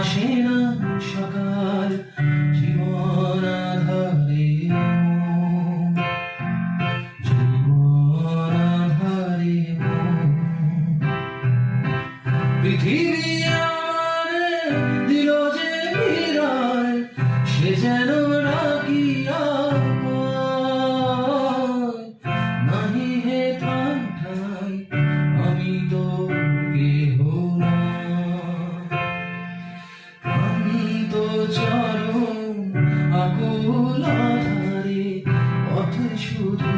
আসে না সকাল জীবন আধারে জীবন আধারে পৃথিবী আমারে দিল যে বিদায় সে যেন রাখিয়া নাহি হে ঠাই আমি তো কেহ না ক্লান্ত চরম আকুল আধারে পথে শুধু